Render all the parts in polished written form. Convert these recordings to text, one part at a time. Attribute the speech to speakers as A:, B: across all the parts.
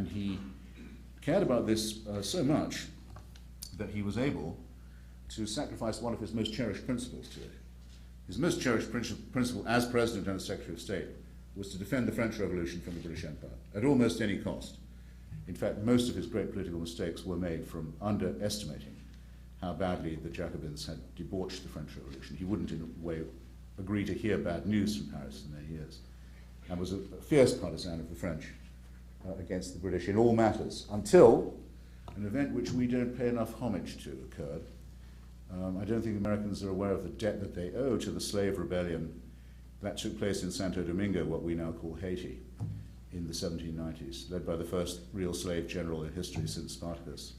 A: And he cared about this so much that he was able to sacrifice one of his most cherished principles to it. His most cherished principle as President and as Secretary of State was to defend the French Revolution from the British Empire at almost any cost. In fact, most of his great political mistakes were made from underestimating how badly the Jacobins had debauched the French Revolution. He wouldn't, in a way, agree to hear bad news from Paris in their years, and was a fierce partisan of the French against the British in all matters, until an event which we don't pay enough homage to occurred. I don't think Americans are aware of the debt that they owe to the slave rebellion that took place in Santo Domingo, what we now call Haiti, in the 1790s, led by the first real slave general in history since Spartacus,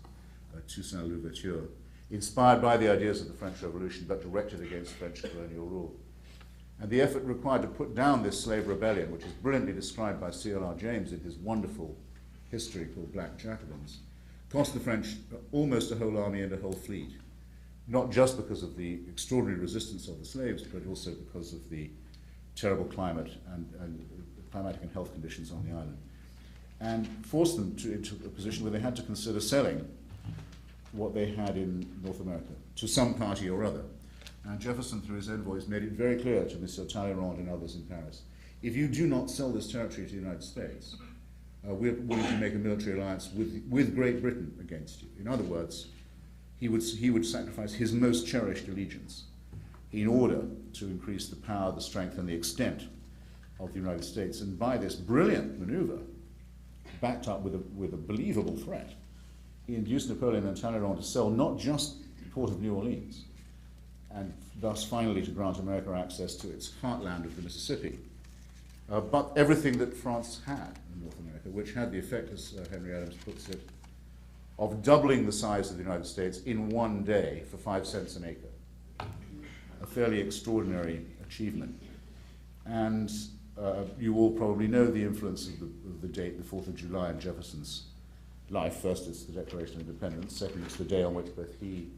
A: Toussaint Louverture, inspired by the ideas of the French Revolution, but directed against French colonial rule. And the effort required to put down this slave rebellion, which is brilliantly described by C.L.R. James in his wonderful history called Black Jacobins, cost the French almost a whole army and a whole fleet, not just because of the extraordinary resistance of the slaves, but also because of the terrible climate and climatic and health conditions on the island, and forced them into a position where they had to consider selling what they had in North America to some party or other. And Jefferson, through his envoys, made it very clear to Mr. Talleyrand and others in Paris, if you do not sell this territory to the United States, we're willing to make a military alliance with Great Britain against you. In other words, he would sacrifice his most cherished allegiance in order to increase the power, the strength, and the extent of the United States. And by this brilliant maneuver, backed up with a believable threat, he induced Napoleon and Talleyrand to sell not just the port of New Orleans, and thus finally to grant America access to its heartland of the Mississippi, but everything that France had in North America, which had the effect, as Henry Adams puts it, of doubling the size of the United States in one day for 5 cents an acre. A fairly extraordinary achievement. And you all probably know the influence of the date, the 4th of July, in Jefferson's life. First, it's the Declaration of Independence. Second, it's the day on which both he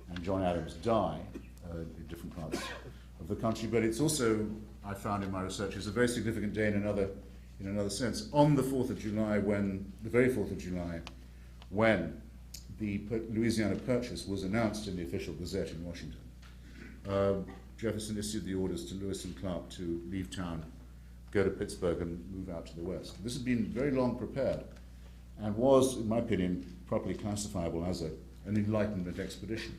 A: and John Adams die in different parts of the country. But it's also, I found in my research, is a very significant day in another sense. On the 4th of July, the very 4th of July, when the Louisiana Purchase was announced in the official Gazette in Washington, Jefferson issued the orders to Lewis and Clark to leave town, go to Pittsburgh, and move out to the west. This had been very long prepared and was, in my opinion, properly classifiable as an Enlightenment expedition.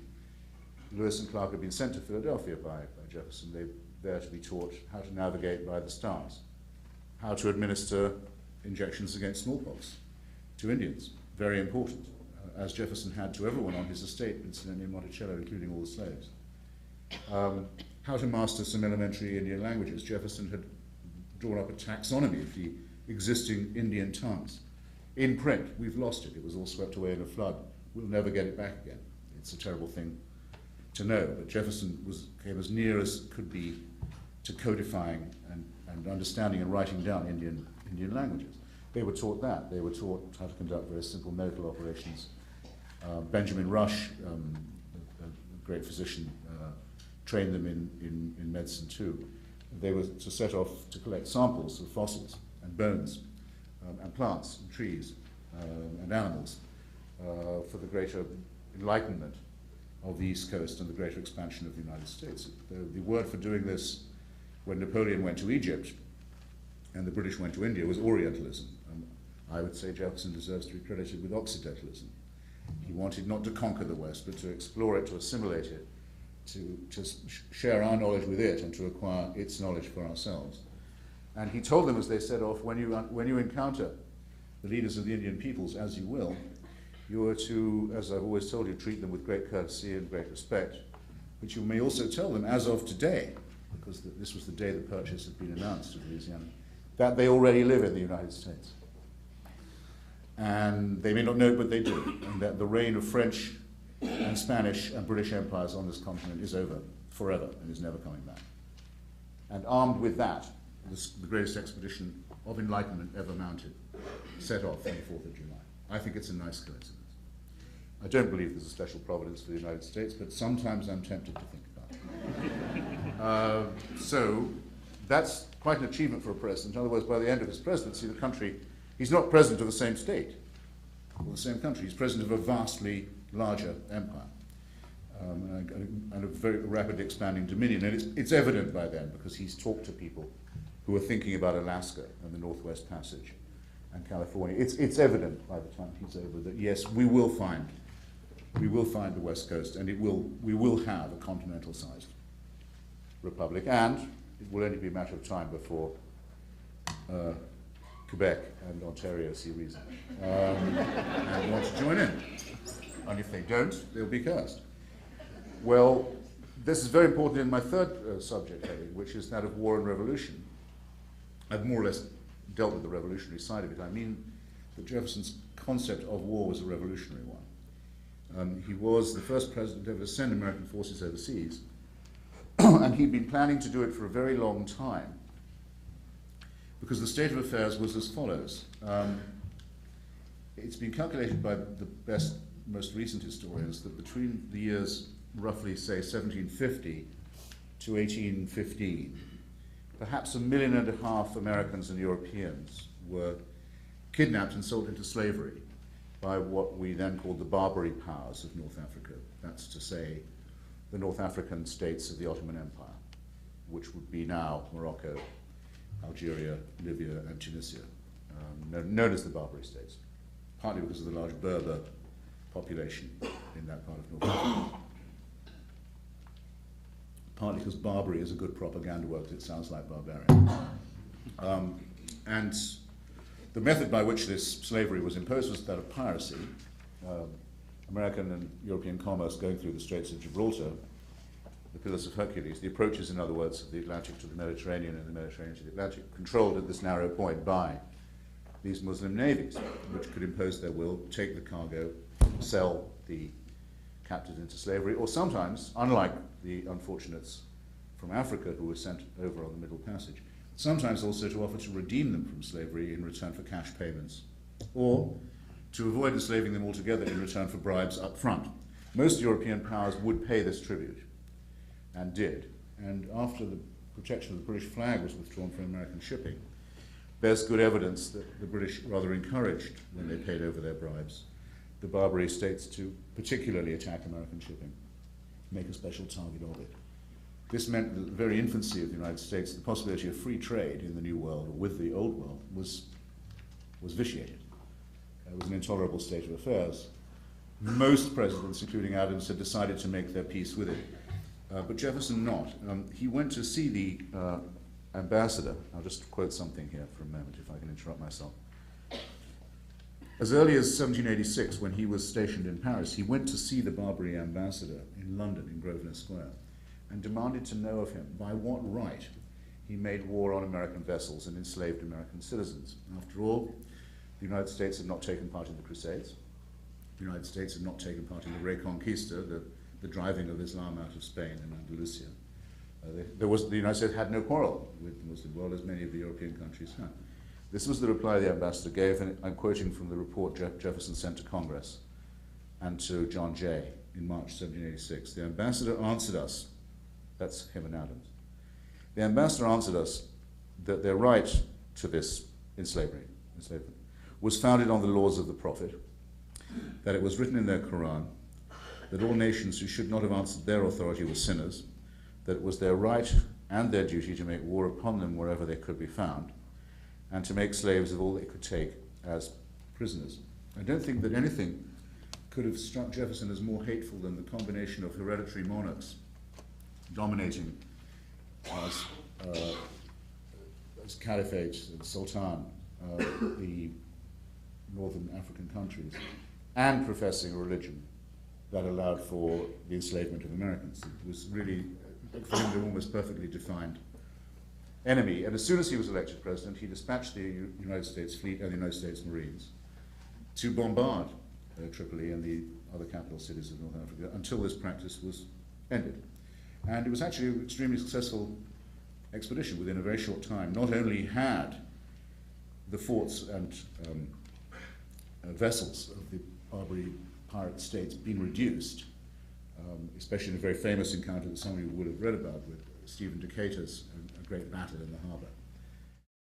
A: Lewis and Clark had been sent to Philadelphia by Jefferson. They were there to be taught how to navigate by the stars, how to administer injections against smallpox to Indians, very important, as Jefferson had to everyone on his estate, incidentally, in Monticello, including all the slaves. How to master some elementary Indian languages. Jefferson had drawn up a taxonomy of the existing Indian tongues. In print, we've lost it. It was all swept away in a flood. We'll never get it back again. It's a terrible thing to know, but Jefferson came as near as could be to codifying and understanding and writing down Indian languages. They were taught that. They were taught how to conduct very simple medical operations. Benjamin Rush, a great physician, trained them in medicine too. They were to set off to collect samples of fossils and bones and plants and trees and animals for the greater enlightenment of the East Coast and the greater expansion of the United States. The word for doing this when Napoleon went to Egypt and the British went to India was Orientalism. I would say Jefferson deserves to be credited with Occidentalism. He wanted not to conquer the West, but to explore it, to assimilate it, to share our knowledge with it and to acquire its knowledge for ourselves. And he told them as they set off, when you encounter the leaders of the Indian peoples, as you will, you are to, as I've always told you, treat them with great courtesy and great respect. But you may also tell them, as of today, because this was the day the purchase had been announced of Louisiana, that they already live in the United States. And they may not know it, but they do. And that the reign of French and Spanish and British empires on this continent is over forever and is never coming back. And armed with that, the greatest expedition of enlightenment ever mounted set off on the 4th of July. I think it's a nice coincidence. I don't believe there's a special providence for the United States, but sometimes I'm tempted to think about it. So that's quite an achievement for a president. In other words, by the end of his presidency, the country He's not president of the same state or the same country. He's president of a vastly larger empire and a very rapidly expanding dominion. And it's evident by then because he's talked to people who are thinking about Alaska and the Northwest Passage and California. It's evident by the time he's over that yes, we will find the West Coast, and we will have a continental-sized republic, and it will only be a matter of time before Quebec and Ontario see reason and want to join in. And if they don't, they'll be cursed. Well, this is very important in my third subject heading, which is that of war and revolution. I've more or less dealt with the revolutionary side of it. I mean that Jefferson's concept of war was a revolutionary one. He was the first president ever to send American forces overseas, and he'd been planning to do it for a very long time, because the state of affairs was as follows. It's been calculated by the most recent historians that between the years roughly, say, 1750 to 1815, perhaps 1.5 million Americans and Europeans were kidnapped and sold into slavery by what we then called the Barbary powers of North Africa. That's to say, the North African states of the Ottoman Empire, which would be now Morocco, Algeria, Libya, and Tunisia, known as the Barbary states, partly because of the large Berber population in that part of North Africa. Partly because Barbary is a good propaganda word, it sounds like barbarian. And the method by which this slavery was imposed was that of piracy. American and European commerce going through the Straits of Gibraltar, the Pillars of Hercules, the approaches, in other words, of the Atlantic to the Mediterranean and the Mediterranean to the Atlantic, controlled at this narrow point by these Muslim navies, which could impose their will, take the cargo, sell the captives into slavery, or sometimes, unlike the unfortunates from Africa who were sent over on the Middle Passage, sometimes also to offer to redeem them from slavery in return for cash payments, or to avoid enslaving them altogether in return for bribes up front. Most European powers would pay this tribute, and did. And after the protection of the British flag was withdrawn from American shipping, bears good evidence that the British rather encouraged, when they paid over their bribes, the Barbary states to particularly attack American shipping, make a special target of it. This meant that at the very infancy of the United States, the possibility of free trade in the New World, or with the Old World, was vitiated. It was an intolerable state of affairs. Most presidents, including Adams, had decided to make their peace with it, but Jefferson not. He went to see the ambassador. I'll just quote something here for a moment, if I can interrupt myself. As early as 1786, when he was stationed in Paris, he went to see the Barbary ambassador in London, in Grosvenor Square, and demanded to know of him by what right he made war on American vessels and enslaved American citizens. After all, the United States had not taken part in the Crusades. The United States had not taken part in the Reconquista, the driving of Islam out of Spain and Andalusia. The United States had no quarrel with the Muslim world, as many of the European countries had. This was the reply the ambassador gave, and I'm quoting from the report Jefferson sent to Congress and to John Jay in March 1786. The ambassador answered us, that's him and Adams, the ambassador answered us that their right to this enslavement was founded on the laws of the Prophet, that it was written in their Quran, that all nations who should not have answered their authority were sinners, that it was their right and their duty to make war upon them wherever they could be found, and to make slaves of all they could take as prisoners. I don't think that anything could have struck Jefferson as more hateful than the combination of hereditary monarchs dominating as caliphates and sultan, the northern African countries, and professing a religion that allowed for the enslavement of Americans. It was really, for him, an almost perfectly defined enemy. And as soon as he was elected president, he dispatched the United States fleet and the United States Marines to bombard Tripoli and the other capital cities of North Africa until this practice was ended. And it was actually an extremely successful expedition within a very short time. Not only had the forts and vessels of the Barbary pirate states been reduced, especially in a very famous encounter that some of you would have read about with Stephen Decatur's a great battle in the harbour,